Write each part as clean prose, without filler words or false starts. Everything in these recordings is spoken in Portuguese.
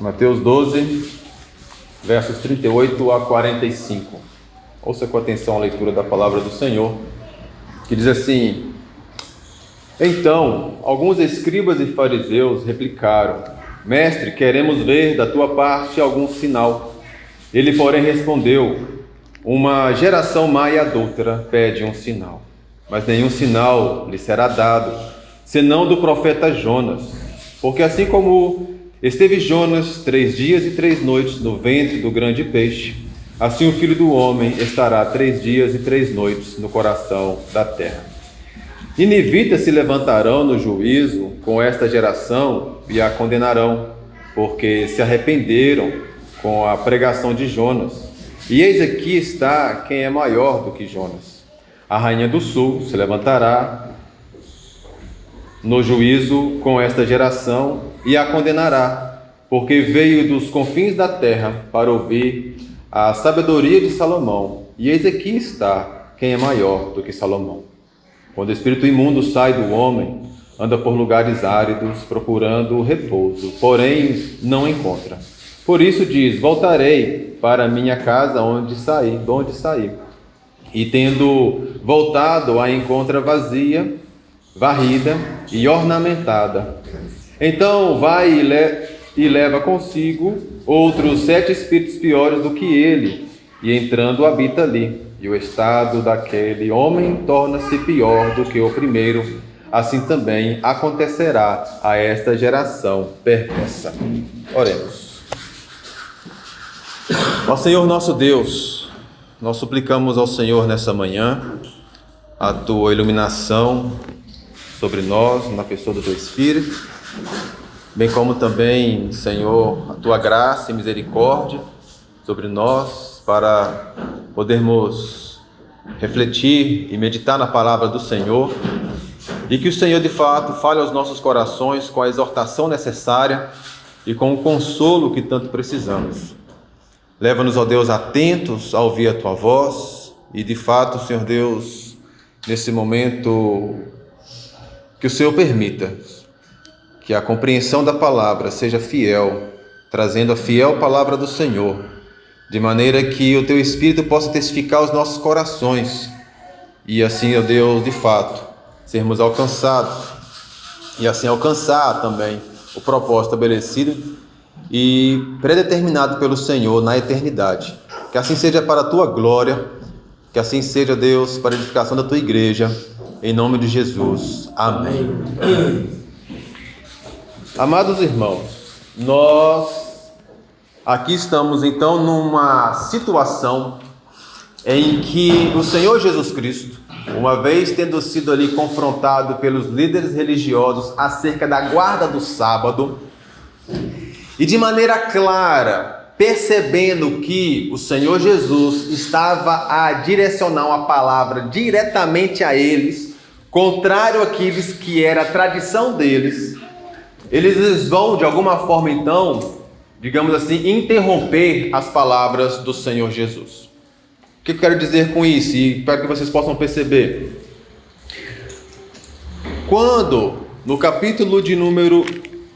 Mateus 12, versos 38 a 45. Ouça com atenção a leitura da palavra do Senhor, que diz assim: Então, alguns escribas e fariseus replicaram: Mestre, queremos ver da tua parte algum sinal. Ele, porém, respondeu: Uma geração má e adúltera pede um sinal, mas nenhum sinal lhe será dado, senão do profeta Jonas. Porque assim como esteve Jonas 3 dias e 3 noites no ventre do grande peixe, assim o Filho do Homem estará 3 dias e 3 noites no coração da terra. E ninivitas se levantarão no juízo com esta geração e a condenarão, porque se arrependeram com a pregação de Jonas. E eis aqui está quem é maior do que Jonas. A rainha do sul se levantará no juízo com esta geração e a condenará, porque veio dos confins da terra para ouvir a sabedoria de Salomão. E eis aqui está quem é maior do que Salomão. Quando o espírito imundo sai do homem, anda por lugares áridos, procurando repouso, porém não encontra. Por isso diz: voltarei para minha casa de onde saí. E tendo voltado, a encontra vazia, varrida e ornamentada. Então vai e leva consigo outros 7 espíritos piores do que ele, e entrando habita ali. E o estado daquele homem torna-se pior do que o primeiro. Assim também acontecerá a esta geração perversa. Oremos. Ó Senhor nosso Deus, nós suplicamos ao Senhor nessa manhã a tua iluminação sobre nós, na pessoa do teu Espírito, bem como também, Senhor, a tua graça e misericórdia sobre nós, para podermos refletir e meditar na palavra do Senhor, e que o Senhor de fato fale aos nossos corações com a exortação necessária e com o consolo que tanto precisamos. Leva-nos, ó Deus, atentos a ouvir a tua voz, e de fato, Senhor Deus, nesse momento, que o Senhor permita que a compreensão da palavra seja fiel, trazendo a fiel palavra do Senhor, de maneira que o teu Espírito possa testificar os nossos corações, e assim, ó Deus, de fato, sermos alcançados, e assim alcançar também o propósito estabelecido e predeterminado pelo Senhor na eternidade. Que assim seja para a tua glória, que assim seja, Deus, para a edificação da tua igreja, em nome de Jesus. Amém. Amados irmãos, nós aqui estamos então numa situação em que o Senhor Jesus Cristo, uma vez tendo sido ali confrontado pelos líderes religiosos acerca da guarda do sábado, e de maneira clara, percebendo que o Senhor Jesus estava a direcionar uma palavra diretamente a eles, contrário àqueles que era a tradição deles, eles vão de alguma forma então, digamos assim, interromper as palavras do Senhor Jesus. O que eu quero dizer com isso? E para que vocês possam perceber. Quando, no capítulo de número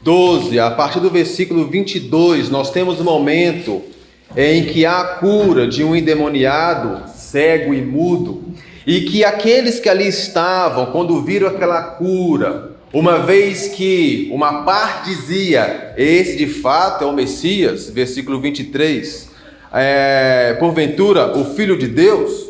12, a partir do versículo 22, nós temos um momento em que há a cura de um endemoniado, cego e mudo, e que aqueles que ali estavam, quando viram aquela cura, uma vez que uma parte dizia: esse de fato é o Messias, versículo 23, porventura o Filho de Deus,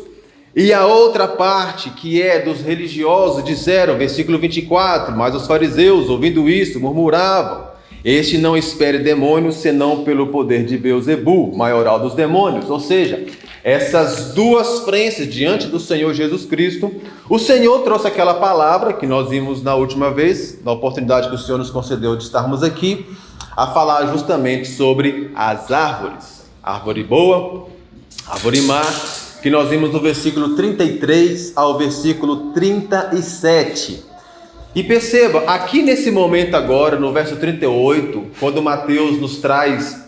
e a outra parte, que é dos religiosos, disseram, versículo 24, mas os fariseus, ouvindo isso, murmuravam: este não espere demônios, senão pelo poder de Beelzebu, maioral dos demônios. Ou seja, essas duas frentes diante do Senhor Jesus Cristo, o Senhor trouxe aquela palavra que nós vimos na última vez, na oportunidade que o Senhor nos concedeu de estarmos aqui, a falar justamente sobre as árvores, árvore boa, árvore má, que nós vimos do versículo 33 ao versículo 37. E perceba, aqui nesse momento agora, no verso 38, quando Mateus nos traz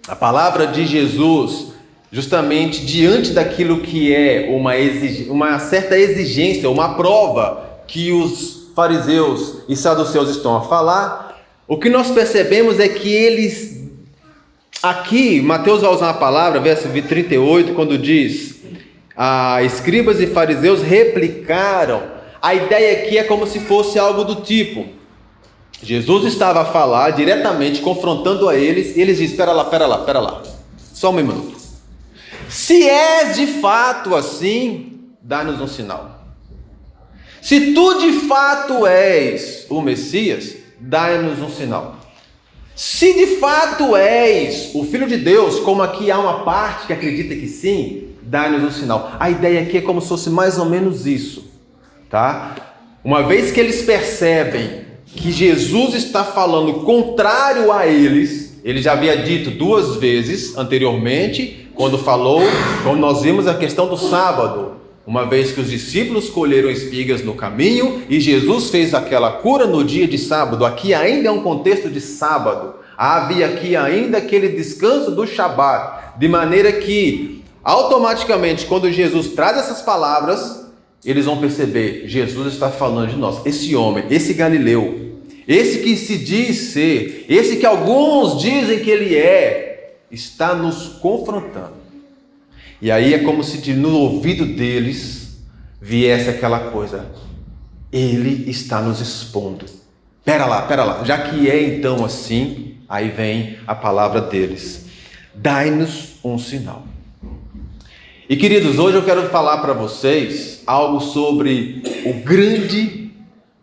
a palavra de Jesus, justamente diante daquilo que é uma certa exigência, uma prova que os fariseus e saduceus estão a falar, o que nós percebemos é que eles aqui, Mateus vai usar uma palavra, verso 38, quando diz: escribas e fariseus replicaram. A ideia aqui é como se fosse algo do tipo: Jesus estava a falar diretamente, confrontando a eles, e eles dizem: espera lá, só um minuto. Se és de fato assim, dá-nos um sinal. Se tu de fato és o Messias, dá-nos um sinal. Se de fato és o Filho de Deus, como aqui há uma parte que acredita que sim, dá-nos um sinal. A ideia aqui é como se fosse mais ou menos isso, tá? Uma vez que eles percebem que Jesus está falando contrário a eles, ele já havia dito 2 vezes anteriormente, quando nós vimos a questão do sábado, uma vez que os discípulos colheram espigas no caminho e Jesus fez aquela cura no dia de sábado. Aqui ainda é um contexto de sábado, havia aqui ainda aquele descanso do Shabat, de maneira que automaticamente quando Jesus traz essas palavras, eles vão perceber: Jesus está falando de nós. Esse homem, esse Galileu, esse que se diz ser, esse que alguns dizem que ele é, está nos confrontando. E aí é como se no ouvido deles viesse aquela coisa: ele está nos expondo. Pera lá, já que é então assim, aí vem a palavra deles: dai-nos um sinal. E queridos, hoje eu quero falar para vocês algo sobre o grande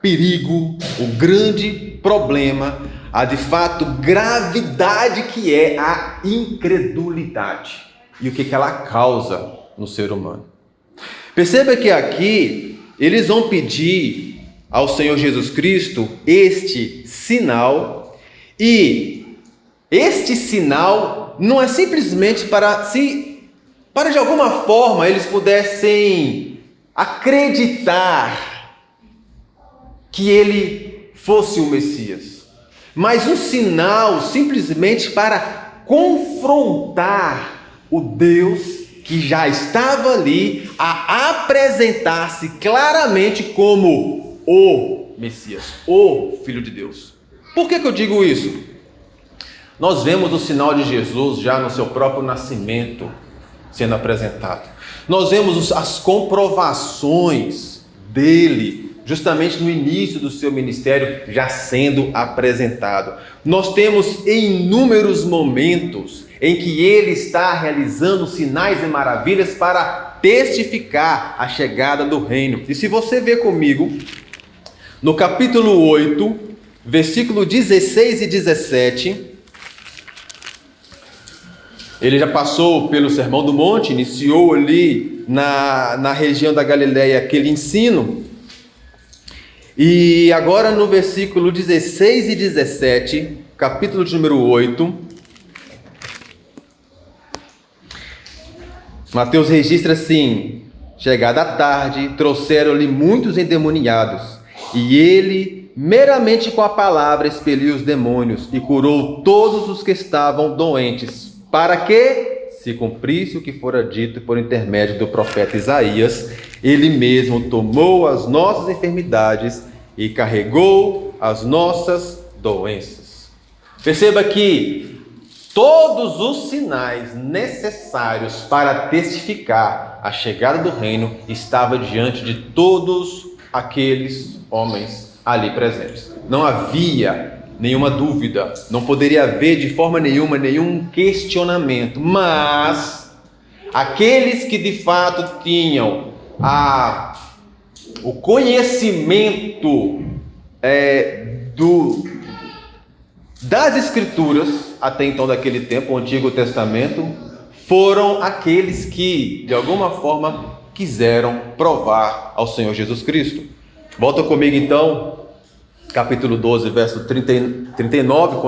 perigo, o grande problema, a de fato gravidade que é a incredulidade e o que ela causa no ser humano. Perceba que aqui eles vão pedir ao Senhor Jesus Cristo este sinal, e este sinal não é simplesmente para de alguma forma eles pudessem acreditar que ele fosse o Messias, mas um sinal simplesmente para confrontar o Deus que já estava ali a apresentar-se claramente como o Messias, o Filho de Deus. Por que eu digo isso? Nós vemos o sinal de Jesus já no seu próprio nascimento sendo apresentado. Nós vemos as comprovações dele justamente no início do seu ministério já sendo apresentado. Nós temos inúmeros momentos em que ele está realizando sinais e maravilhas para testificar a chegada do reino. E se você ver comigo, no capítulo 8, versículo 16 e 17, ele já passou pelo Sermão do Monte, iniciou ali na região da Galileia aquele ensino. E agora no versículo 16 e 17, capítulo de número 8, Mateus registra assim: chegada a tarde, trouxeram-lhe muitos endemoniados, e ele, meramente com a palavra, expeliu os demônios e curou todos os que estavam doentes, para que se cumprisse o que fora dito por intermédio do profeta Isaías: ele mesmo tomou as nossas enfermidades e carregou as nossas doenças. Perceba que todos os sinais necessários para testificar a chegada do reino estavam diante de todos aqueles homens ali presentes. Não havia nenhuma dúvida, não poderia haver de forma nenhuma nenhum questionamento, mas aqueles que de fato tinham o conhecimento das Escrituras, até então daquele tempo, o Antigo Testamento, foram aqueles que de alguma forma quiseram provar ao Senhor Jesus Cristo. Volta comigo então, capítulo 12, verso 39,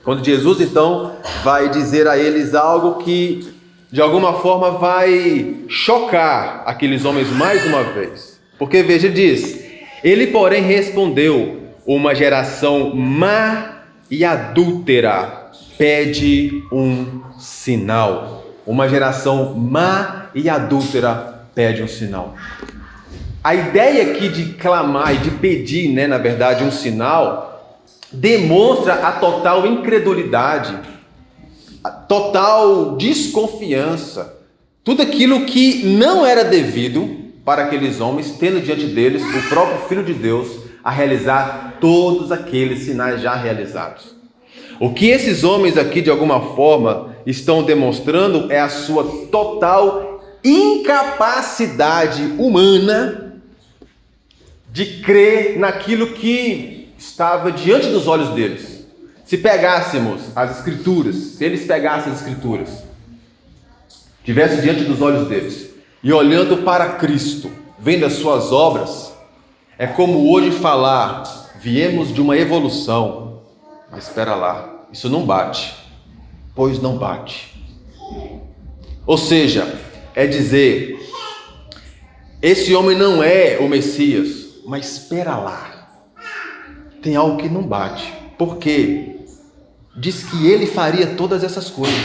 quando Jesus então vai dizer a eles algo que de alguma forma vai chocar aqueles homens mais uma vez. Porque veja, diz: ele porém respondeu: uma geração má e adúltera pede um sinal. Uma geração má e adúltera pede um sinal. A ideia aqui de clamar e de pedir, na verdade, um sinal, demonstra a total incredulidade total desconfiança, tudo aquilo que não era devido para aqueles homens, tendo diante deles o próprio Filho de Deus a realizar todos aqueles sinais já realizados. O que esses homens aqui, de alguma forma, estão demonstrando é a sua total incapacidade humana de crer naquilo que estava diante dos olhos deles. Se pegássemos as Escrituras, se eles pegassem as Escrituras, estivessem diante dos olhos deles, e olhando para Cristo, vendo as suas obras, é como hoje falar, viemos de uma evolução, mas espera lá, isso não bate, pois não bate. Ou seja, é dizer, esse homem não é o Messias, mas espera lá, tem algo que não bate. Por quê? Diz que ele faria todas essas coisas,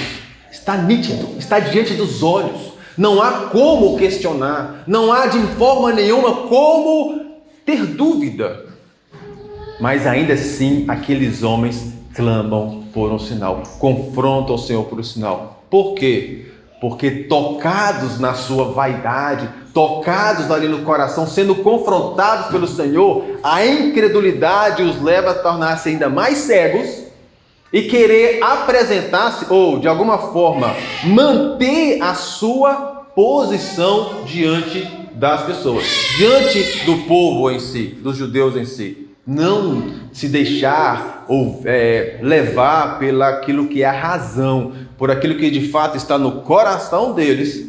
está nítido, está diante dos olhos, não há como questionar, não há de forma nenhuma como ter dúvida. Mas ainda assim, aqueles homens clamam por um sinal, confrontam o Senhor por um sinal. Por quê? Porque tocados na sua vaidade, tocados ali no coração, sendo confrontados pelo Senhor, a incredulidade os leva a tornar-se ainda mais cegos e querer apresentar-se, ou de alguma forma manter a sua posição diante das pessoas, diante do povo em si, dos judeus em si. Não se deixar levar pelaquilo que é a razão, por aquilo que de fato está no coração deles,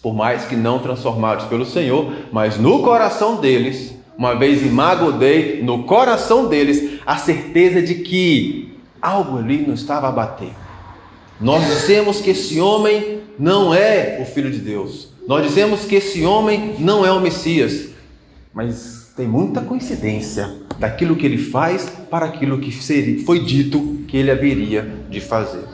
por mais que não transformados pelo Senhor, mas no coração deles, uma vez imago Dei, no coração deles, a certeza de que algo ali não estava a bater. Nós dizemos que esse homem não é o Filho de Deus, nós dizemos que esse homem não é o Messias, mas tem muita coincidência daquilo que ele faz para aquilo que foi dito que ele haveria de fazer.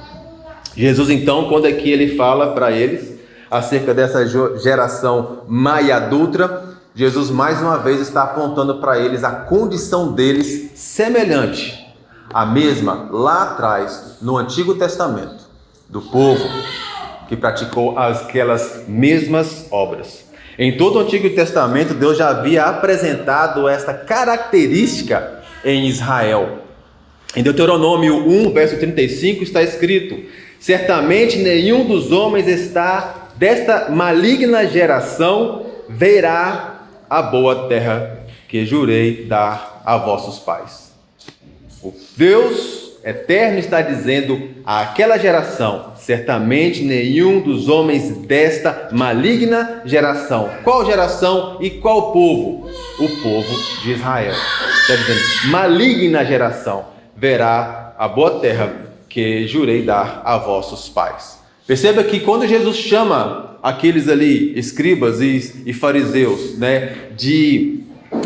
Jesus então, quando aqui ele fala para eles acerca dessa geração má e adúltera, Jesus mais uma vez está apontando para eles a condição deles semelhante à mesma lá atrás no Antigo Testamento, do povo que praticou aquelas mesmas obras. Em todo o Antigo Testamento, Deus já havia apresentado esta característica em Israel. Em Deuteronômio 1, verso 35, está escrito: certamente nenhum dos homens desta maligna geração verá a boa terra que jurei dar a vossos pais. O Deus eterno está dizendo àquela geração: certamente nenhum dos homens desta maligna geração. Qual geração e qual povo? O povo de Israel. Está dizendo, maligna geração verá a boa terra que jurei dar a vossos pais. Perceba que quando Jesus chama aqueles ali, escribas e fariseus, de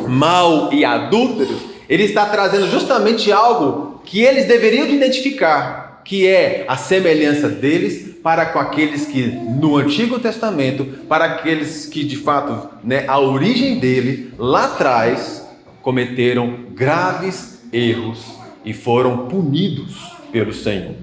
mau e adúlteros, ele está trazendo justamente algo que eles deveriam de identificar, que é a semelhança deles para com aqueles que no Antigo Testamento, para aqueles que de fato, a origem dele, lá atrás, cometeram graves erros e foram punidos pelo Senhor.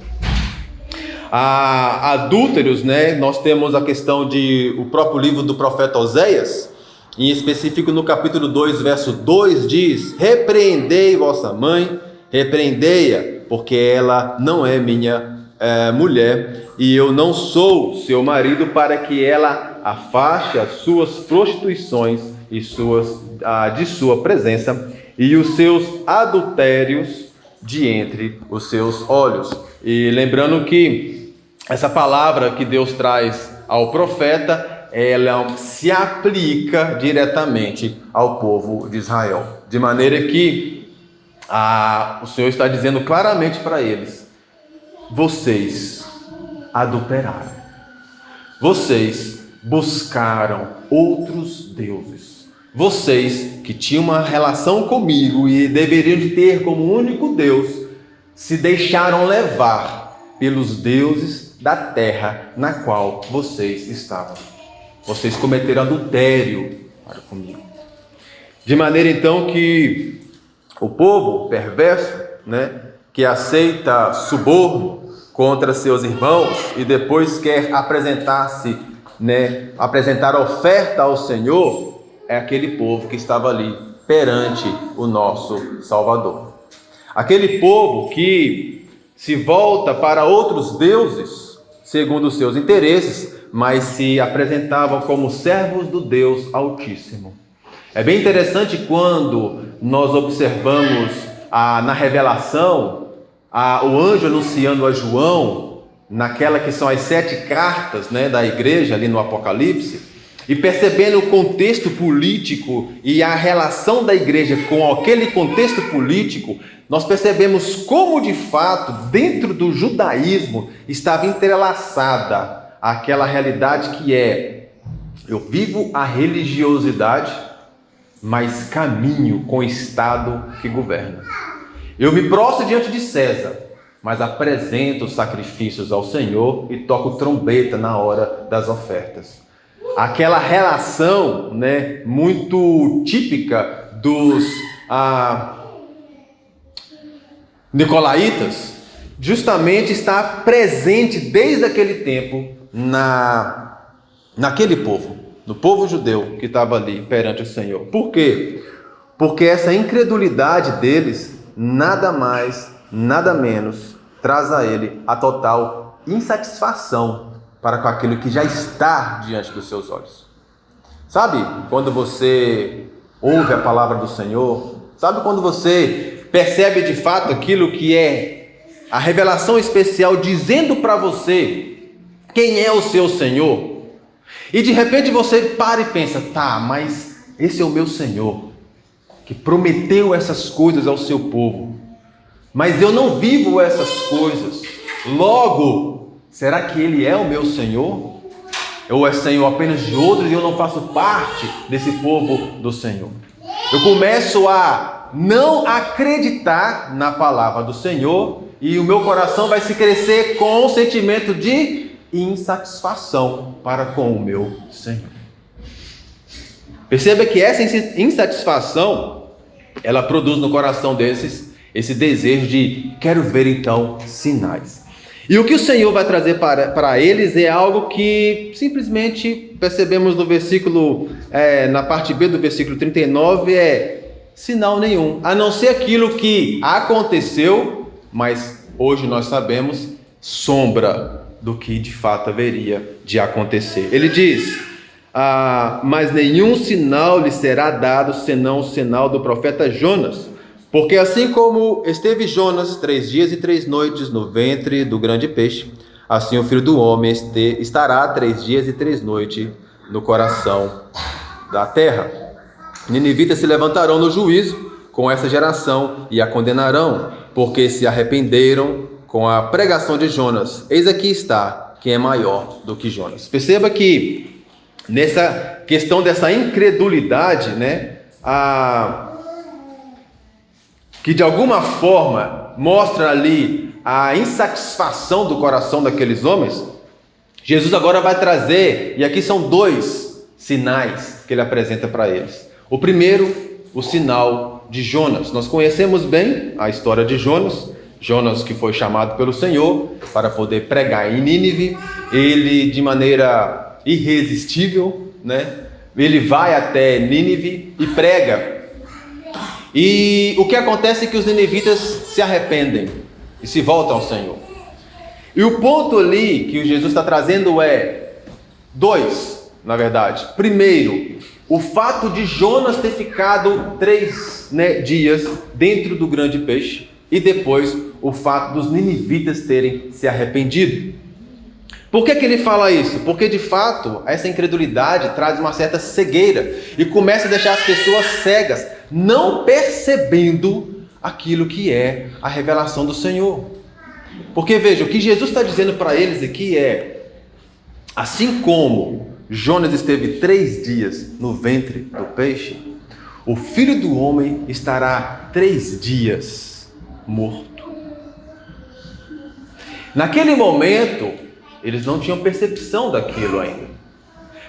Adúlteros, nós temos a questão de o próprio livro do profeta Oséias, em específico no capítulo 2, verso 2, diz: repreendei vossa mãe, repreendei-a, porque ela não é minha mulher, e eu não sou seu marido, para que ela afaste as suas prostituições e de sua presença, e os seus adultérios de entre os seus olhos. E lembrando que essa palavra que Deus traz ao profeta, ela se aplica diretamente ao povo de Israel, de maneira que o Senhor está dizendo claramente para eles: vocês adulteraram, vocês buscaram outros deuses, vocês que tinham uma relação comigo e deveriam de ter como único Deus, se deixaram levar pelos deuses da terra na qual vocês estavam. Vocês cometeram adultério para comigo. De maneira então que o povo perverso, que aceita suborno, contra seus irmãos e depois quer apresentar-se, apresentar oferta ao Senhor, é aquele povo que estava ali perante o nosso Salvador. Aquele povo que se volta para outros deuses, segundo os seus interesses, mas se apresentavam como servos do Deus Altíssimo. É bem interessante quando nós observamos na revelação, o anjo anunciando a João, naquela que são as 7 cartas da igreja ali no Apocalipse, e percebendo o contexto político e a relação da igreja com aquele contexto político, nós percebemos como de fato dentro do judaísmo estava entrelaçada aquela realidade que eu vivo a religiosidade, mas caminho com o Estado que governa. Eu me prostro diante de César, mas apresento sacrifícios ao Senhor e toco trombeta na hora das ofertas. Aquela relação muito típica dos nicolaítas, justamente está presente desde aquele tempo naquele povo, no povo judeu que estava ali perante o Senhor. Por quê? Porque essa incredulidade deles, nada mais, nada menos, traz a ele a total insatisfação para com aquilo que já está diante dos seus olhos. Sabe quando você ouve a palavra do Senhor? Sabe quando você percebe de fato aquilo que é a revelação especial dizendo para você quem é o seu Senhor? E de repente você para e pensa, mas esse é o meu Senhor, que prometeu essas coisas ao seu povo, mas eu não vivo essas coisas. Logo, será que Ele é o meu Senhor? Ou é Senhor apenas de outros e eu não faço parte desse povo do Senhor? Eu começo a não acreditar na palavra do Senhor e o meu coração vai se crescer com um sentimento de insatisfação para com o meu Senhor. Perceba que essa insatisfação, ela produz no coração desses esse desejo de quero ver então sinais. E o que o Senhor vai trazer para eles é algo que simplesmente percebemos no versículo, na parte B do versículo 39, sinal nenhum, a não ser aquilo que aconteceu, mas hoje nós sabemos, sombra do que de fato haveria de acontecer. Ele diz, mas nenhum sinal lhe será dado, senão o sinal do profeta Jonas. Porque assim como esteve Jonas 3 dias e 3 noites no ventre do grande peixe, assim o Filho do Homem estará 3 dias e 3 noites no coração da terra. Ninivitas se levantarão no juízo com essa geração e a condenarão, porque se arrependeram com a pregação de Jonas. Eis aqui está quem é maior do que Jonas. Perceba que nessa questão dessa incredulidade, que de alguma forma mostra ali a insatisfação do coração daqueles homens, Jesus agora vai trazer, e aqui são 2 sinais que ele apresenta para eles. O primeiro, o sinal de Jonas. Nós conhecemos bem a história de Jonas. Jonas, que foi chamado pelo Senhor para poder pregar em Nínive, ele de maneira irresistível, ele vai até Nínive e prega. E o que acontece é que os ninivitas se arrependem e se voltam ao Senhor. E o ponto ali que o Jesus está trazendo 2, na verdade. Primeiro, o fato de Jonas ter ficado 3 dias dentro do grande peixe. E depois, o fato dos ninivitas terem se arrependido. Por que ele fala isso? Porque de fato, essa incredulidade traz uma certa cegueira e começa a deixar as pessoas cegas, não percebendo aquilo que é a revelação do Senhor. Porque veja, o que Jesus está dizendo para eles aqui assim como Jonas esteve 3 dias no ventre do peixe, o Filho do Homem estará 3 dias morto. Naquele momento, eles não tinham percepção daquilo ainda.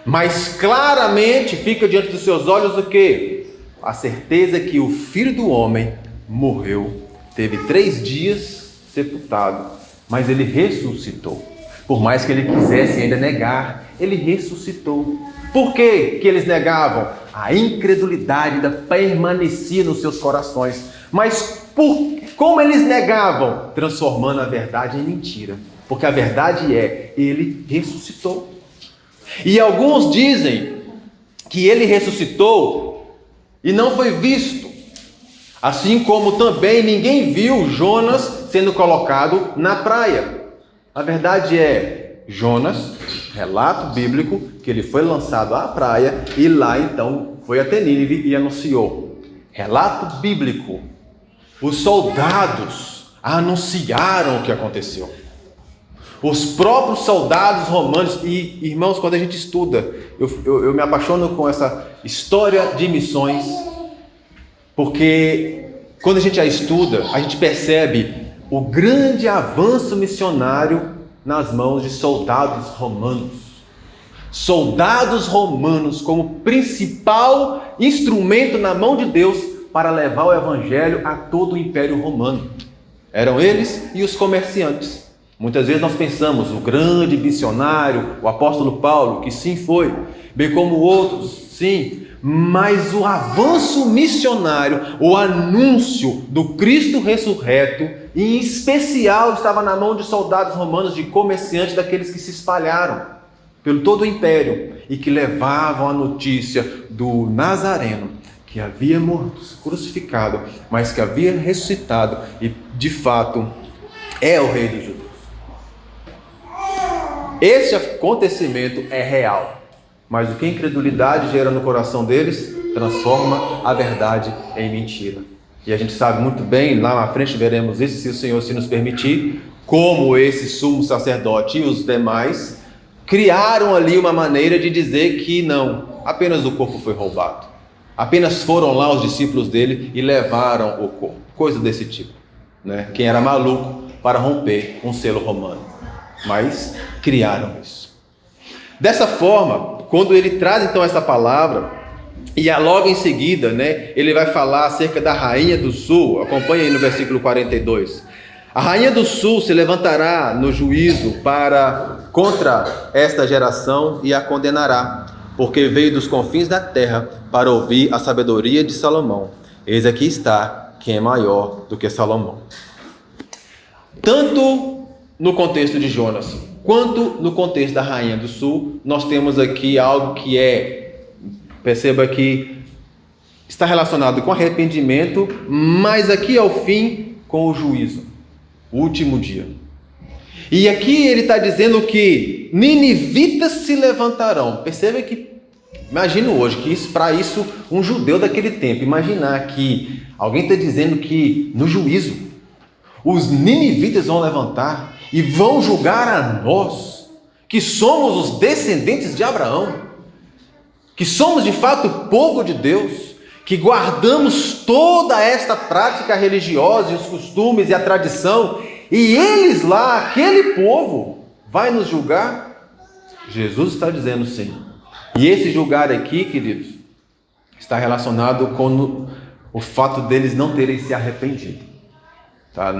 Mas claramente fica diante dos seus olhos o quê? A certeza que o Filho do Homem morreu, teve 3 dias sepultado mas ele ressuscitou. Por mais que ele quisesse ainda negar, ele ressuscitou. Por que eles negavam? A incredulidade ainda permanecia nos seus corações. Mas como eles negavam? Transformando a verdade em mentira. Porque a verdade é, ele ressuscitou. E alguns dizem que ele ressuscitou e não foi visto. Assim como também ninguém viu Jonas sendo colocado na praia. A verdade é, Jonas, relato bíblico, que ele foi lançado à praia e lá então foi até Nínive e anunciou. Relato bíblico. Os soldados anunciaram o que aconteceu. Os próprios soldados romanos, e irmãos, quando a gente estuda, eu me apaixono com essa história de missões, porque quando a gente a estuda, a gente percebe o grande avanço missionário nas mãos de soldados romanos. Soldados romanos como principal instrumento na mão de Deus para levar o evangelho a todo o Império Romano. Eram eles e os comerciantes. Muitas vezes nós pensamos, o grande missionário, o apóstolo Paulo, que sim foi, bem como outros, sim, mas o avanço missionário, o anúncio do Cristo ressurreto, em especial estava na mão de soldados romanos, de comerciantes, daqueles que se espalharam pelo todo o império e que levavam a notícia do Nazareno, que havia morto, crucificado, mas que havia ressuscitado e de fato é o Rei dos Judeus. Esse acontecimento é real, mas o que a incredulidade gera no coração deles transforma a verdade em mentira. E a gente sabe muito bem, lá na frente veremos isso, se o Senhor se nos permitir, como esse sumo sacerdote e os demais criaram ali uma maneira de dizer que não, apenas o corpo foi roubado. Apenas foram lá os discípulos dele e levaram o corpo. Coisa desse tipo, né? Quem era maluco para romper um selo romano. Mas criaram isso. Dessa forma, quando ele traz então essa palavra, e logo em seguida, né, ele vai falar acerca da rainha do sul. Acompanha aí no versículo 42. A rainha do sul se levantará no juízo contra esta geração e a condenará, porque veio dos confins da terra para ouvir a sabedoria de Salomão. Eis aqui está quem é maior do que Salomão. Tanto no contexto de Jonas, quanto no contexto da rainha do sul, nós temos aqui algo que perceba que está relacionado com arrependimento, mas aqui ao fim com o juízo, o último dia. E aqui ele está dizendo que ninivitas se levantarão. Perceba que, imagino hoje, que para isso um judeu daquele tempo, imaginar que alguém está dizendo que no juízo os ninivitas vão levantar e vão julgar a nós, que somos os descendentes de Abraão, que somos de fato o povo de Deus, que guardamos toda esta prática religiosa e os costumes e a tradição, e eles lá, aquele povo, vai nos julgar? Jesus está dizendo sim. E esse julgar aqui, queridos, está relacionado com o fato deles não terem se arrependido. Tá?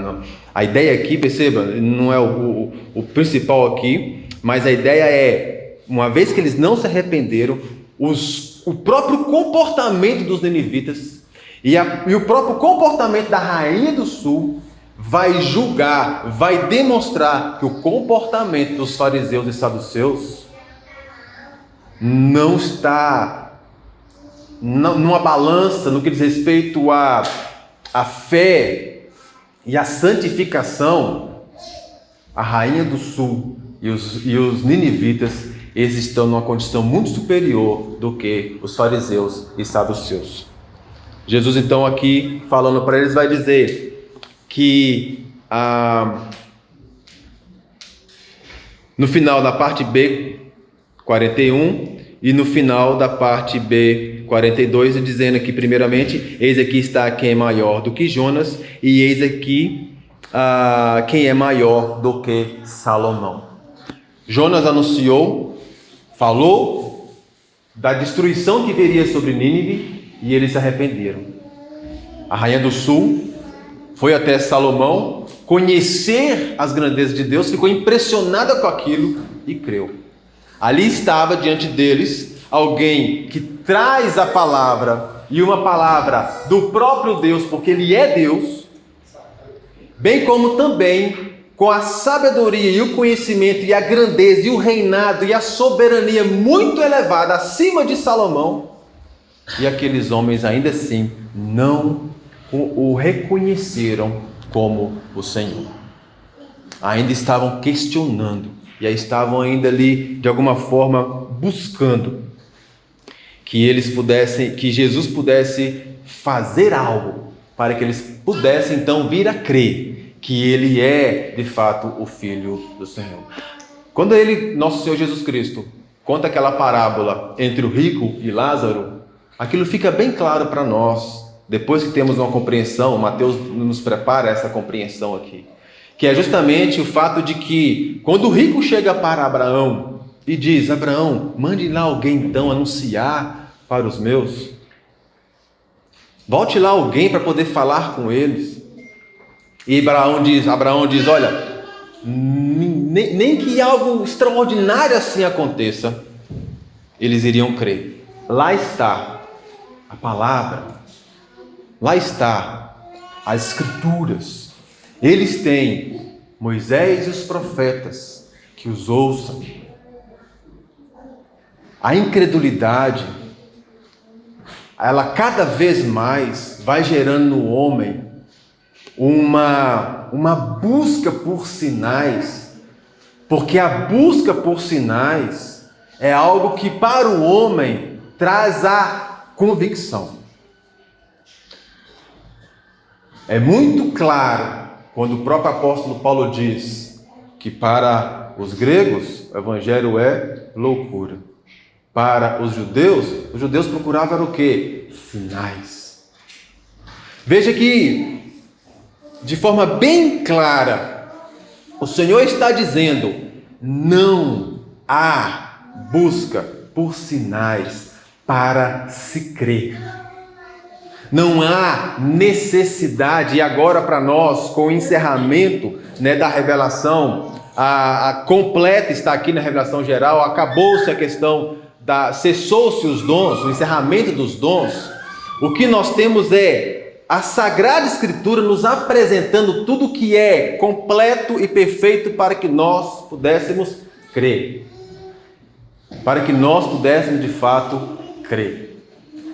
A ideia aqui, perceba, não é o principal aqui, mas a ideia é, uma vez que eles não se arrependeram, o próprio comportamento dos ninivitas e o próprio comportamento da rainha do sul vai julgar, vai demonstrar que o comportamento dos fariseus e saduceus não está numa balança no que diz respeito à fé e à santificação. A rainha do sul e os ninivitas, eles estão numa condição muito superior do que os fariseus e saduceus. Jesus então aqui, falando para eles, vai dizer que no final da parte B, 41, e no final da parte B, 42, dizendo que primeiramente, eis aqui está quem é maior do que Jonas, e eis aqui quem é maior do que Salomão. Jonas anunciou, falou da destruição que viria sobre Nínive, e eles se arrependeram. A rainha do sul foi até Salomão conhecer as grandezas de Deus, ficou impressionada com aquilo e creu. Ali estava diante deles alguém que traz a palavra, e uma palavra do próprio Deus, porque Ele é Deus, bem como também com a sabedoria e o conhecimento e a grandeza e o reinado e a soberania muito elevada acima de Salomão, e aqueles homens ainda assim não o reconheceram como o Senhor. Ainda estavam questionando, e aí estavam ainda ali de alguma forma buscando que Jesus pudesse fazer algo para que eles pudessem então vir a crer que Ele é de fato o Filho do Senhor. Quando nosso Senhor Jesus Cristo, conta aquela parábola entre o rico e Lázaro, aquilo fica bem claro para nós, depois que temos uma compreensão. Mateus nos prepara essa compreensão aqui, que é justamente o fato de que, quando o rico chega para Abraão e diz: Abraão, mande lá alguém então anunciar para os meus, volte lá alguém para poder falar com eles. E Abraão diz: olha, nem que algo extraordinário assim aconteça, eles iriam crer. Lá está a palavra, lá está as escrituras, eles têm Moisés e os profetas que os ouçam. A incredulidade, ela cada vez mais vai gerando no homem uma busca por sinais, porque a busca por sinais é algo que para o homem traz a convicção. É muito claro quando o próprio apóstolo Paulo diz que para os gregos o evangelho é loucura. Para os judeus procuravam o quê? Sinais. Veja que, de forma bem clara, o Senhor está dizendo: não há busca por sinais para se crer. Não há necessidade. E agora para nós, com o encerramento da revelação, a completa está aqui na revelação geral, acabou-se a questão cessou-se os dons, o encerramento dos dons. O que nós temos é a Sagrada Escritura nos apresentando tudo o que é completo e perfeito para que nós pudéssemos crer. Para que nós pudéssemos de fato crer.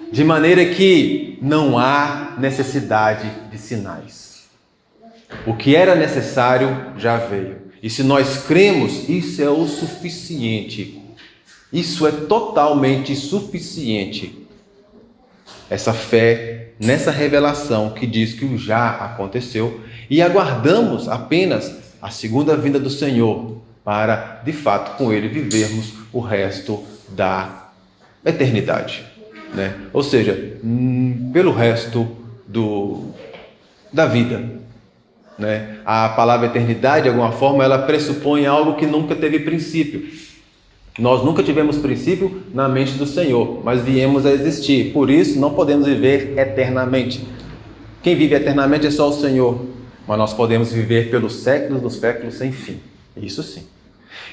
De maneira que não há necessidade de sinais. O que era necessário já veio. E se nós cremos, isso é o suficiente. Isso é totalmente suficiente. Essa fé nessa revelação que diz que o já aconteceu, e aguardamos apenas a segunda vinda do Senhor para, de fato, com Ele vivermos o resto da eternidade, Ou seja, pelo resto da vida, A palavra eternidade, de alguma forma, ela pressupõe algo que nunca teve princípio. Nós nunca tivemos princípio na mente do Senhor, mas viemos a existir. Por isso, não podemos viver eternamente. Quem vive eternamente é só o Senhor. Mas nós podemos viver pelos séculos dos séculos sem fim. Isso sim.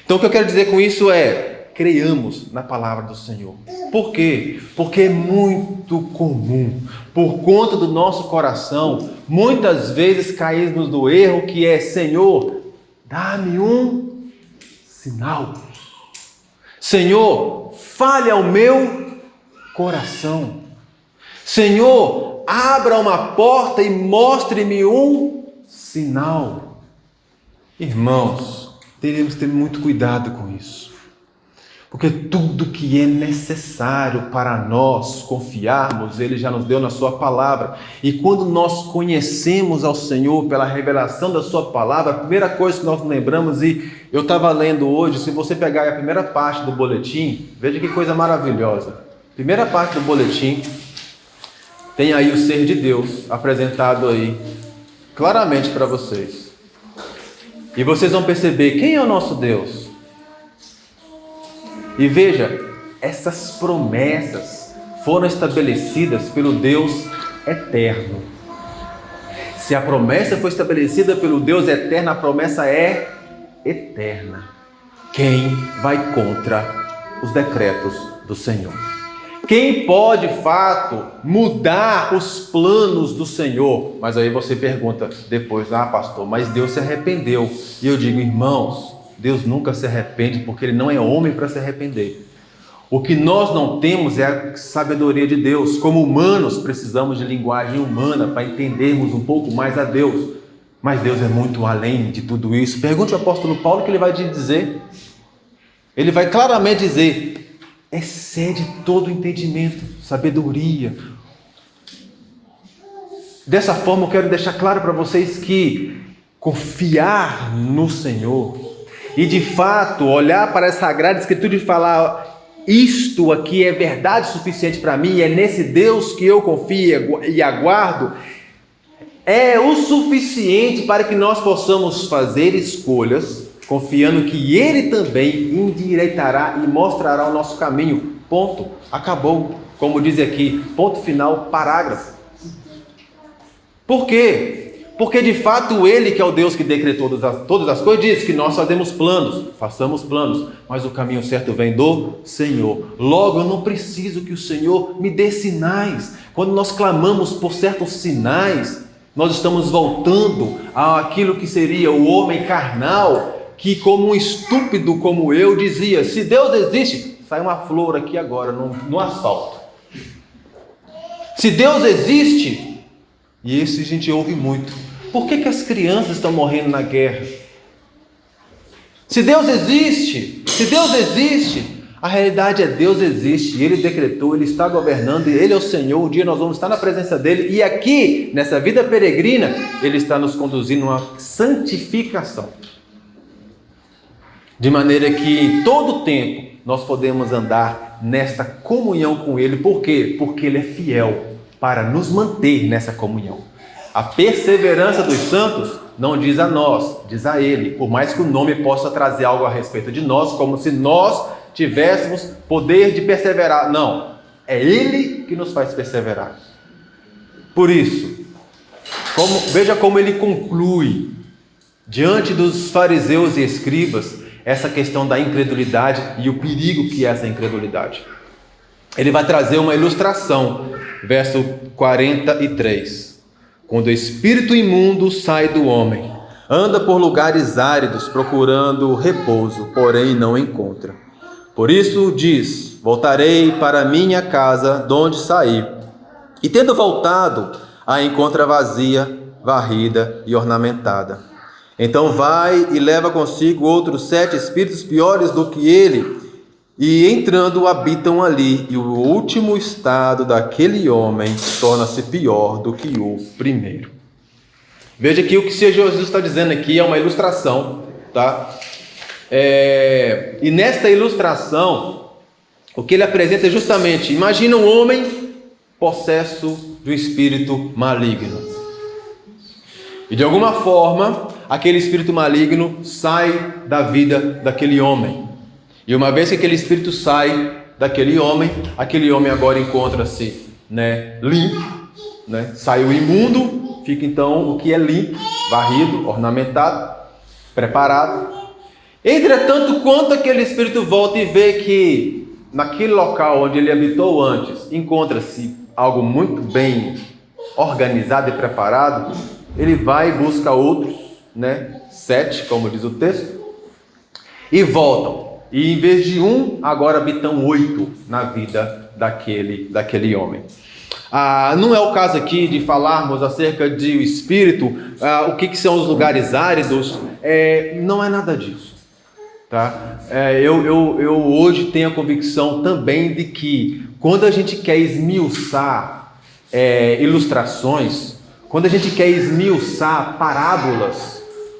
Então, o que eu quero dizer com isso é: creiamos na palavra do Senhor. Por quê? Porque é muito comum, por conta do nosso coração, muitas vezes caímos no erro que é: Senhor, dá-me um sinal. Senhor, fale ao meu coração. Senhor, abra uma porta e mostre-me um sinal. Irmãos, teremos que ter muito cuidado com isso. Porque tudo que é necessário para nós confiarmos, Ele já nos deu na Sua palavra. E quando nós conhecemos ao Senhor pela revelação da Sua palavra, a primeira coisa que nós lembramos, e eu estava lendo hoje, se você pegar a primeira parte do boletim, veja que coisa maravilhosa. Primeira parte do boletim, tem aí o ser de Deus apresentado aí, claramente para vocês. E vocês vão perceber quem é o nosso Deus. E veja, essas promessas foram estabelecidas pelo Deus eterno. Se a promessa foi estabelecida pelo Deus eterno, a promessa é eterna. Quem vai contra os decretos do Senhor? Quem pode, de fato, mudar os planos do Senhor? Mas aí você pergunta depois, pastor, mas Deus se arrependeu. E eu digo, irmãos, Deus nunca se arrepende, porque Ele não é homem para se arrepender. O que nós não temos é a sabedoria de Deus. Como humanos, precisamos de linguagem humana para entendermos um pouco mais a Deus. Mas Deus é muito além de tudo isso. Pergunte ao apóstolo Paulo que ele vai te dizer. Ele vai claramente dizer, excede todo entendimento, sabedoria. Dessa forma eu quero deixar claro para vocês que confiar no Senhor e de fato olhar para a Sagrada Escritura e falar, isto aqui é verdade suficiente para mim, é nesse Deus que eu confio e aguardo, é o suficiente para que nós possamos fazer escolhas, confiando que Ele também endireitará e mostrará o nosso caminho. Ponto. Acabou. Como diz aqui, ponto final, parágrafo. Por quê? Porque de fato Ele, que é o Deus que decretou todas as coisas, diz que nós fazemos planos, façamos planos, mas o caminho certo vem do Senhor. Logo, eu não preciso que o Senhor me dê sinais. Quando nós clamamos por certos sinais, nós estamos voltando àquilo que seria o homem carnal, que como um estúpido como eu dizia, se Deus existe, sai uma flor aqui agora no asfalto. Se Deus existe, e isso a gente ouve muito, por que as crianças estão morrendo na guerra? Se Deus existe, a realidade é Deus existe, Ele decretou, Ele está governando, Ele é o Senhor. Um dia nós vamos estar na presença dEle, e aqui, nessa vida peregrina, Ele está nos conduzindo a uma santificação. De maneira que em todo tempo nós podemos andar nesta comunhão com Ele. Por quê? Porque Ele é fiel para nos manter nessa comunhão. A perseverança dos santos não diz a nós, diz a Ele. Por mais que o nome possa trazer algo a respeito de nós, como se nós tivéssemos poder de perseverar. Não, é Ele que nos faz perseverar. Por isso, veja como Ele conclui, diante dos fariseus e escribas, essa questão da incredulidade e o perigo que é essa incredulidade. Ele vai trazer uma ilustração, verso 43. Quando o espírito imundo sai do homem, anda por lugares áridos procurando repouso, porém não encontra. Por isso diz, voltarei para minha casa de onde saí. E tendo voltado, a encontra vazia, varrida e ornamentada. Então vai e leva consigo outros 7 espíritos piores do que ele, e entrando habitam ali, e o último estado daquele homem torna-se pior do que o primeiro. Veja que o que Jesus está dizendo aqui é uma ilustração, tá? E nesta ilustração, o que ele apresenta é justamente, imagina um homem possesso de um espírito maligno. E de alguma forma, aquele espírito maligno sai da vida daquele homem. E uma vez que aquele espírito sai daquele homem, aquele homem agora encontra-se, limpo, saiu imundo, fica então o que é limpo, varrido, ornamentado, preparado. Entretanto, quando aquele espírito volta e vê que naquele local onde ele habitou antes, encontra-se algo muito bem organizado e preparado, ele vai e busca outros, 7, como diz o texto, e voltam. E em vez de 1, agora habitam 8 na vida daquele homem. Não é o caso aqui de falarmos acerca de o espírito, o que são os lugares áridos, não é nada disso. Tá? Eu hoje tenho a convicção também de que quando a gente quer esmiuçar ilustrações, quando a gente quer esmiuçar parábolas,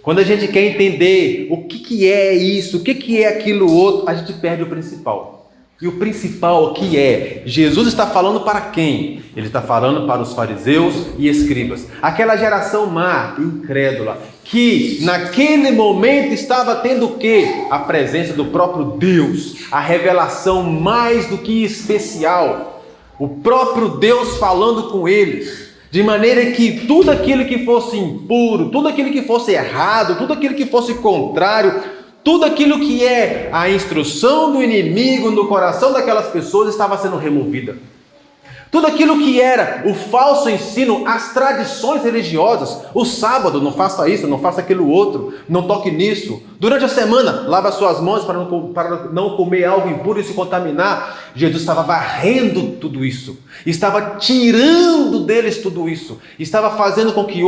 quando a gente quer entender o que é isso, o que é aquilo outro, a gente perde o principal. E o principal aqui é, Jesus está falando para quem? Ele está falando para os fariseus e escribas. Aquela geração má, incrédula, que naquele momento estava tendo o quê? A presença do próprio Deus, a revelação mais do que especial. O próprio Deus falando com eles. de maneira que tudo aquilo que fosse impuro, tudo aquilo que fosse errado, tudo aquilo que fosse contrário, tudo aquilo que é a instrução do inimigo no coração daquelas pessoas estava sendo removida. Tudo aquilo que era o falso ensino, as tradições religiosas, o sábado, não faça isso, não faça aquilo outro, não toque nisso. Durante a semana, lave as suas mãos para não comer algo impuro e se contaminar. Jesus estava varrendo tudo isso, estava tirando deles tudo isso, estava fazendo com que,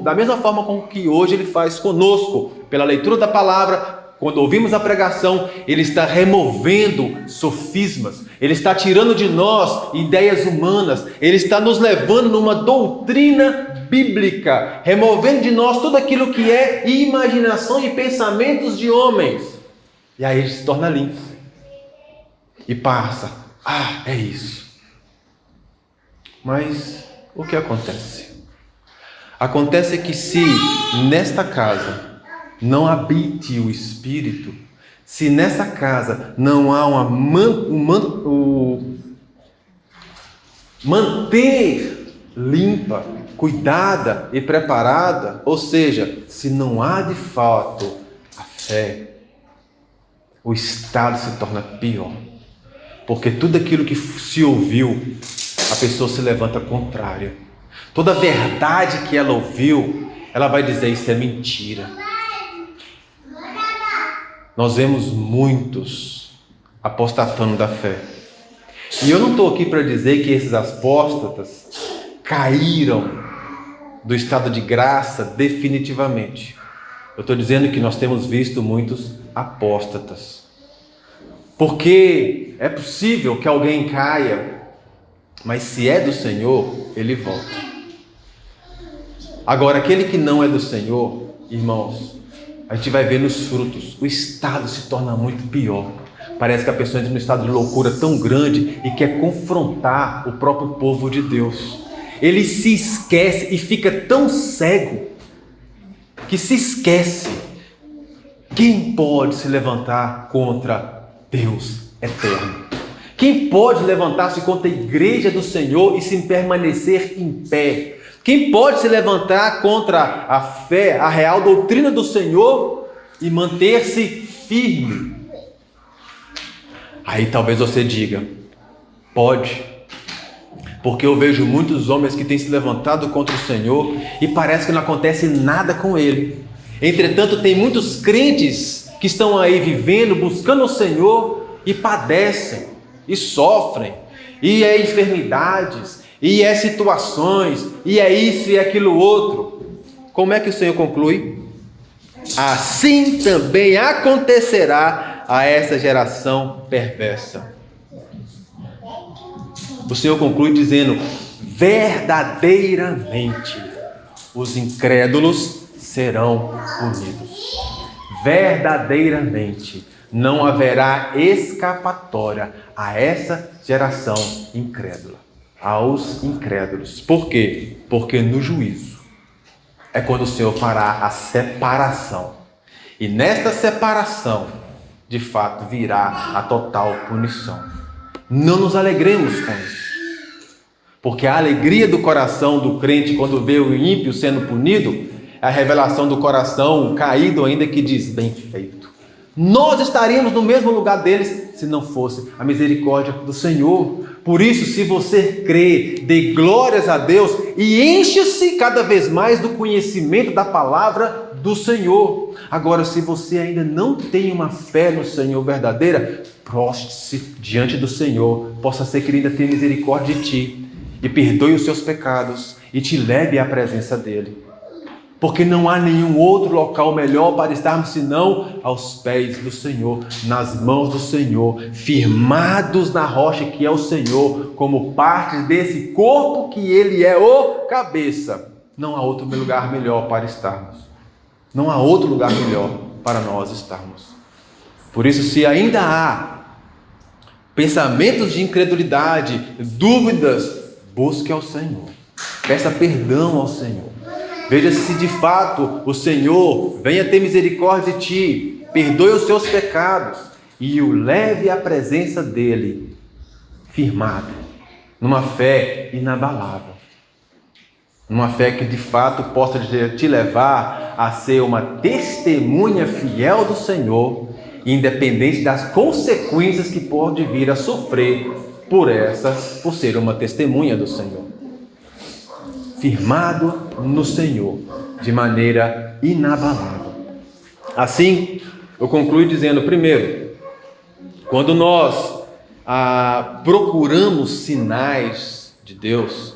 da mesma forma com que hoje Ele faz conosco, pela leitura da palavra. Quando ouvimos a pregação, Ele está removendo sofismas, Ele está tirando de nós ideias humanas, Ele está nos levando numa doutrina bíblica, removendo de nós tudo aquilo que é imaginação e pensamentos de homens. E aí Ele se torna limpo e passa, é isso. Mas o que acontece? Acontece que se nesta casa não habite o Espírito, se nessa casa não há manter limpa, cuidada e preparada, ou seja, se não há de fato a fé, o estado se torna pior, porque tudo aquilo que se ouviu, a pessoa se levanta contrária. Toda verdade que ela ouviu, ela vai dizer: isso é mentira. Nós vemos muitos apostatando da fé. E eu não estou aqui para dizer que esses apóstatas caíram do estado de graça definitivamente. Eu estou dizendo que nós temos visto muitos apóstatas. Porque é possível que alguém caia, mas se é do Senhor, ele volta. Agora, aquele que não é do Senhor, irmãos, a gente vai ver nos frutos, o estado se torna muito pior. Parece que a pessoa entra num estado de loucura tão grande e quer confrontar o próprio povo de Deus. Ele se esquece e fica tão cego que se esquece. Quem pode se levantar contra Deus eterno? Quem pode levantar-se contra a igreja do Senhor e se permanecer em pé? Quem pode se levantar contra a fé, a real doutrina do Senhor e manter-se firme? Aí talvez você diga: pode, porque eu vejo muitos homens que têm se levantado contra o Senhor e parece que não acontece nada com ele. Entretanto, tem muitos crentes que estão aí vivendo, buscando o Senhor e padecem, e sofrem, e é enfermidades, e é situações, e é isso e aquilo outro. Como é que o Senhor conclui? Assim também acontecerá a essa geração perversa. O Senhor conclui dizendo: verdadeiramente os incrédulos serão punidos. Verdadeiramente não haverá escapatória a essa geração incrédula, aos incrédulos. Por quê? Porque no juízo é quando o Senhor fará a separação. E nesta separação, de fato, virá a total punição. Não nos alegremos com isso, porque a alegria do coração do crente quando vê o ímpio sendo punido é a revelação do coração caído ainda que diz: bem feito. Nós estaríamos no mesmo lugar deles se não fosse a misericórdia do Senhor. Por isso, se você crê, dê glórias a Deus e enche-se cada vez mais do conhecimento da palavra do Senhor. Agora, se você ainda não tem uma fé no Senhor verdadeira, proste-se diante do Senhor. Possa ser que Ele ainda tenha misericórdia de ti e perdoe os seus pecados e te leve à presença dEle. Porque não há nenhum outro local melhor para estarmos senão aos pés do Senhor, nas mãos do Senhor, firmados na rocha que é o Senhor, como parte desse corpo que Ele é o cabeça. Não há outro lugar melhor para estarmos. Não há outro lugar melhor para nós estarmos. Por isso, se ainda há pensamentos de incredulidade, dúvidas, busque ao Senhor. Peça perdão ao Senhor. Veja se de fato o Senhor venha ter misericórdia de ti, perdoe os seus pecados e o leve à presença dEle, firmado, numa fé inabalável. Uma fé que de fato possa te levar a ser uma testemunha fiel do Senhor, independente das consequências que pode vir a sofrer por ser uma testemunha do Senhor. Firmado no Senhor, de maneira inabalável. Assim, eu concluo dizendo, primeiro, quando nós procuramos sinais de Deus,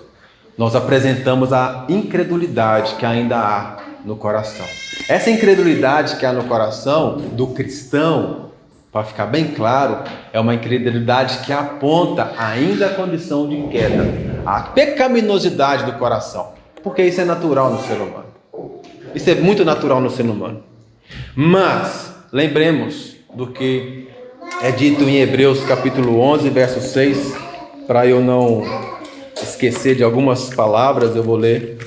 nós apresentamos a incredulidade que ainda há no coração. Essa incredulidade que há no coração do cristão, para ficar bem claro, é uma incredulidade que aponta ainda a condição de queda, a pecaminosidade do coração, porque isso é natural no ser humano. Isso é muito natural no ser humano. Mas, lembremos do que é dito em Hebreus capítulo 11, verso 6, para eu não esquecer de algumas palavras, eu vou ler.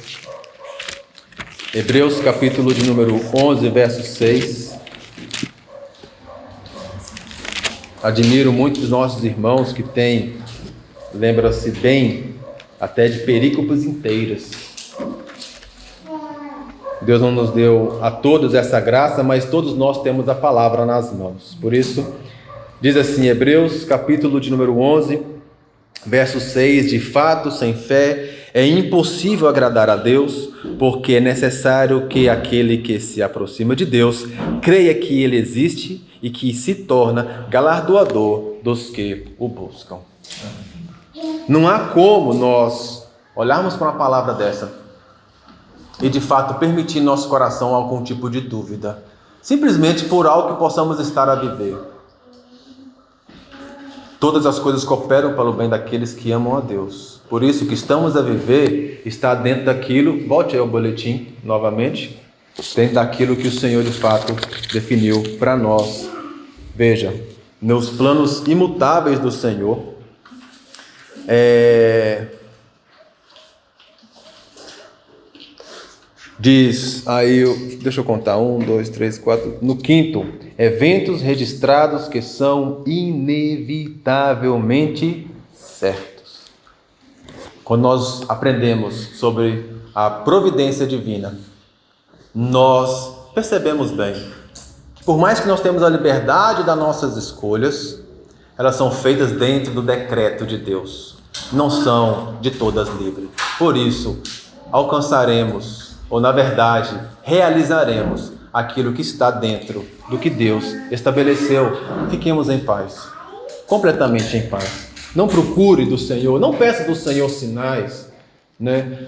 Hebreus capítulo de número 11, verso 6. Admiro muito os nossos irmãos que têm, lembra-se bem, até de perícopes inteiras. Deus não nos deu a todos essa graça, mas todos nós temos a palavra nas mãos. Por isso, diz assim, Hebreus capítulo de número 11, verso 6, de fato, sem fé é impossível agradar a Deus, porque é necessário que aquele que se aproxima de Deus creia que Ele existe e que se torna galardoador dos que o buscam. Não há como nós olharmos para uma palavra dessa e de fato permitir em nosso coração algum tipo de dúvida, simplesmente por algo que possamos estar a viver. Todas as coisas cooperam para o bem daqueles que amam a Deus. Por isso, o que estamos a viver está dentro daquilo, volte aí ao boletim novamente, dentro daquilo que o Senhor de fato definiu para nós. Veja, nos planos imutáveis do Senhor, diz aí, deixa eu contar, 1, 2, 3, 4, no quinto, eventos registrados que são inevitavelmente certos. Quando nós aprendemos sobre a providência divina, nós percebemos bem que por mais que nós temos a liberdade das nossas escolhas, elas são feitas dentro do decreto de Deus, não são de todas livres. Por isso, alcançaremos, ou na verdade, realizaremos aquilo que está dentro do que Deus estabeleceu. Fiquemos em paz, completamente em paz. Não procure do Senhor, não peça do Senhor sinais, né?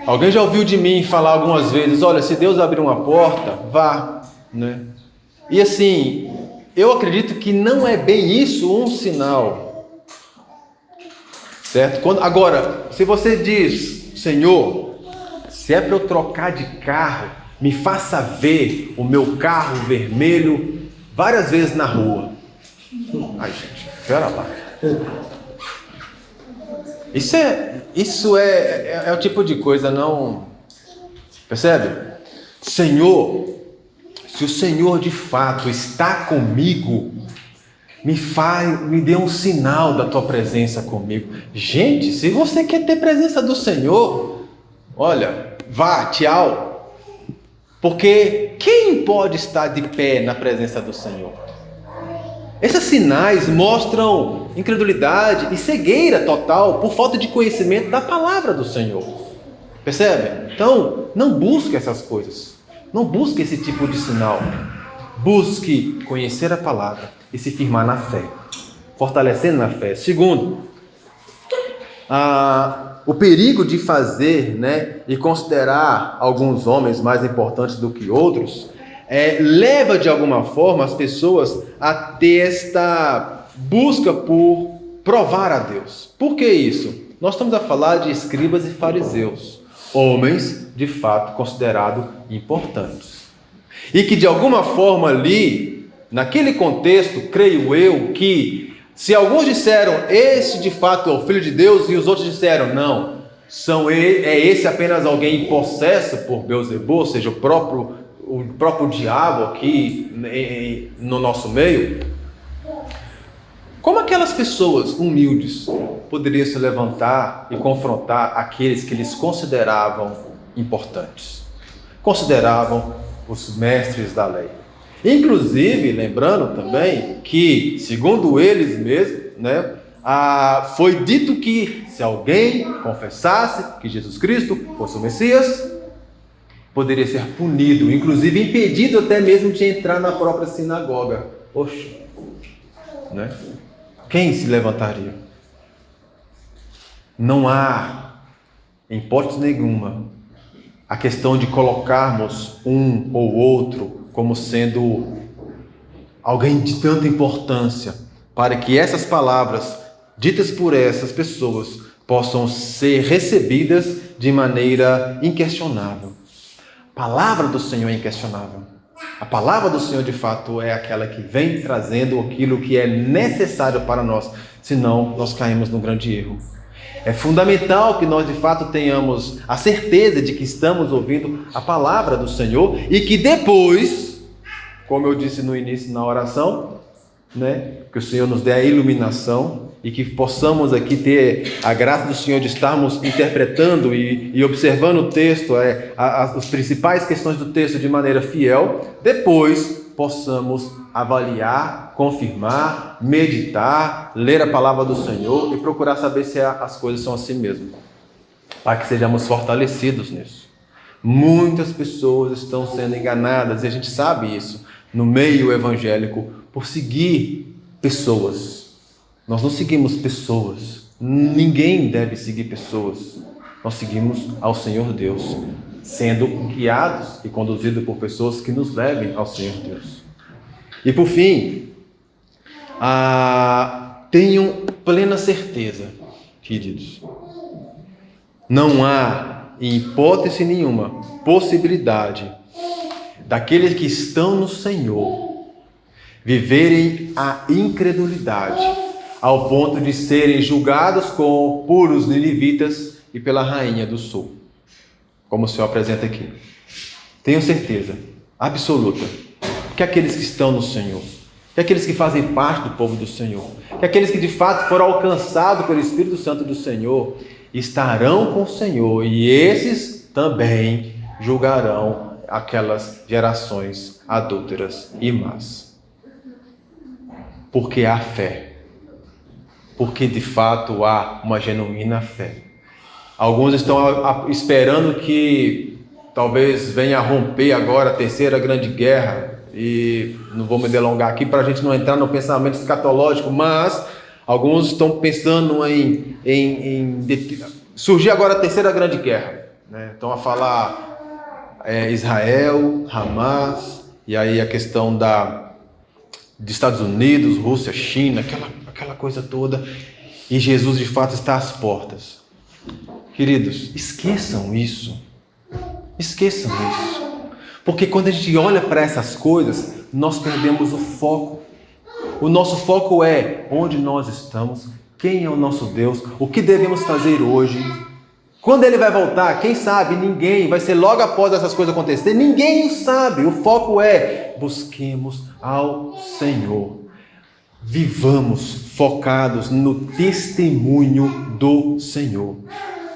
Alguém já ouviu de mim falar algumas vezes, olha, se Deus abrir uma porta, vá, né? E assim, eu acredito que não é bem isso um sinal, certo? Agora, se você diz, Senhor, se é para eu trocar de carro, me faça ver o meu carro vermelho várias vezes na rua. Ai, gente, espera lá. Isso é o tipo de coisa, não... Percebe? Senhor, se o Senhor de fato está comigo, me dê um sinal da tua presença comigo. Gente, se você quer ter presença do Senhor, olha, vá, tchau. Porque quem pode estar de pé na presença do Senhor? Esses sinais mostram incredulidade e cegueira total por falta de conhecimento da palavra do Senhor. Percebe? Então, não busque essas coisas. Não busque esse tipo de sinal. Busque conhecer a palavra e se firmar na fé, fortalecendo na fé. Segundo, o perigo de fazer, e considerar alguns homens mais importantes do que outros, leva de alguma forma as pessoas a ter esta busca por provar a Deus. Por que isso? Nós estamos a falar de escribas e fariseus, homens de fato considerados importantes, e que de alguma forma ali, naquele contexto, creio eu, que se alguns disseram, esse de fato é o Filho de Deus, e os outros disseram, não, é esse apenas alguém possesso por Beelzebul, ou seja, o próprio diabo aqui no nosso meio, Como aquelas pessoas humildes poderiam se levantar e confrontar aqueles que eles consideravam importantes? Consideravam os mestres da lei. Inclusive, lembrando também que, segundo eles mesmos, foi dito que se alguém confessasse que Jesus Cristo fosse o Messias, poderia ser punido, inclusive impedido até mesmo de entrar na própria sinagoga. Poxa, quem se levantaria? Não há, em hipótese nenhuma, a questão de colocarmos um ou outro como sendo alguém de tanta importância, para que essas palavras ditas por essas pessoas possam ser recebidas de maneira inquestionável. A palavra do Senhor é inquestionável. A palavra do Senhor, de fato, é aquela que vem trazendo aquilo que é necessário para nós, senão nós caímos num grande erro. É fundamental que nós, de fato, tenhamos a certeza de que estamos ouvindo a palavra do Senhor e que depois, como eu disse no início na oração, que o Senhor nos dê a iluminação e que possamos aqui ter a graça do Senhor de estarmos interpretando e observando o texto, as principais questões do texto de maneira fiel, depois possamos avaliar, confirmar, meditar, ler a palavra do Senhor e procurar saber se as coisas são assim mesmo, para que sejamos fortalecidos nisso. Muitas pessoas estão sendo enganadas, e a gente sabe isso, no meio evangélico, por seguir pessoas. Nós não seguimos pessoas, ninguém deve seguir pessoas, nós seguimos ao Senhor Deus, sendo guiados e conduzidos por pessoas que nos levem ao Senhor Deus. E por fim, tenham plena certeza, queridos, não há, em hipótese nenhuma, possibilidade daqueles que estão no Senhor viverem a incredulidade ao ponto de serem julgados por os ninivitas e pela rainha do sul, como o Senhor apresenta aqui. Tenho certeza absoluta que aqueles que estão no Senhor, que aqueles que fazem parte do povo do Senhor, que aqueles que de fato foram alcançados pelo Espírito Santo do Senhor, estarão com o Senhor, e esses também julgarão aquelas gerações adúlteras e más. Porque há fé, porque de fato há uma genuína fé. Alguns estão esperando que talvez venha a romper agora a terceira grande guerra, e não vou me delongar aqui para a gente não entrar no pensamento escatológico, mas alguns estão pensando em surgir agora a terceira grande guerra, Estão a falar Israel, Hamas, e aí a questão de Estados Unidos, Rússia, China, aquela coisa toda, e Jesus de fato está às portas. Queridos, esqueçam isso, porque quando a gente olha para essas coisas, nós perdemos o foco. O nosso foco é onde nós estamos, quem é o nosso Deus, o que devemos fazer hoje. Quando Ele vai voltar, quem sabe? Ninguém. Vai ser logo após essas coisas acontecerem, ninguém o sabe. O foco é busquemos ao Senhor. Vivamos focados no testemunho do Senhor,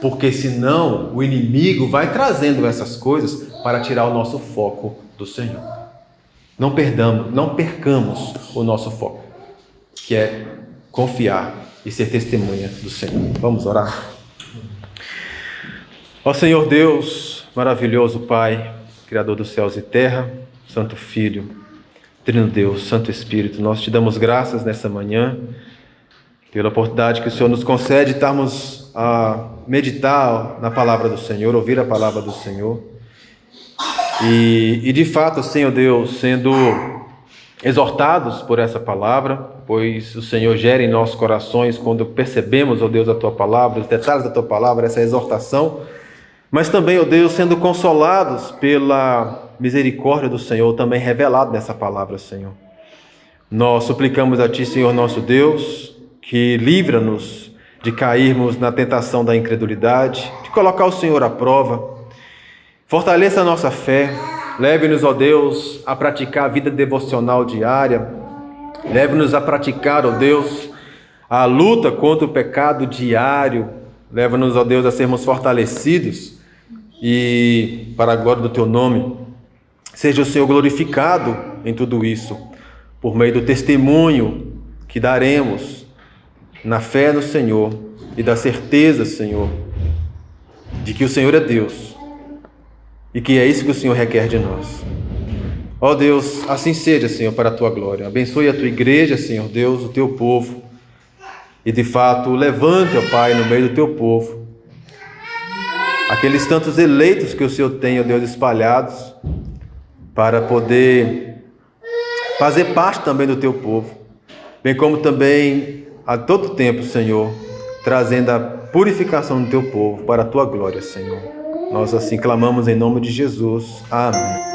porque senão o inimigo vai trazendo essas coisas para tirar o nosso foco do Senhor. Não percamos o nosso foco, que é confiar e ser testemunha do Senhor. Vamos orar? Ó Senhor Deus, maravilhoso Pai, Criador dos céus e terra, Santo Filho, Trino Deus, Santo Espírito, nós te damos graças nessa manhã, pela oportunidade que o Senhor nos concede estarmos a meditar na palavra do Senhor, ouvir a palavra do Senhor. E de fato, Senhor Deus, sendo exortados por essa palavra, pois o Senhor gera em nossos corações, quando percebemos, ó Deus, a Tua palavra, os detalhes da Tua palavra, essa exortação, mas também, ó Deus, sendo consolados pela misericórdia do Senhor, também revelado nessa palavra, Senhor. Nós suplicamos a Ti, Senhor nosso Deus, que livra-nos de cairmos na tentação da incredulidade, de colocar o Senhor à prova. Fortaleça a nossa fé, leve-nos, ó Deus, a praticar a vida devocional diária, leve-nos a praticar, ó Deus, a luta contra o pecado diário. Leva-nos, ó Deus, a sermos fortalecidos e, para a glória do Teu nome, seja o Senhor glorificado em tudo isso, por meio do testemunho que daremos na fé no Senhor e da certeza, Senhor, de que o Senhor é Deus e que é isso que o Senhor requer de nós. Ó Deus, assim seja, Senhor, para a Tua glória. Abençoe a Tua igreja, Senhor Deus, o Teu povo. E de fato, levante, ó Pai, no meio do Teu povo, aqueles tantos eleitos que o Senhor tem, ó Deus, espalhados, para poder fazer parte também do Teu povo, bem como também a todo tempo, Senhor, trazendo a purificação do Teu povo para a Tua glória, Senhor. Nós assim clamamos em nome de Jesus. Amém.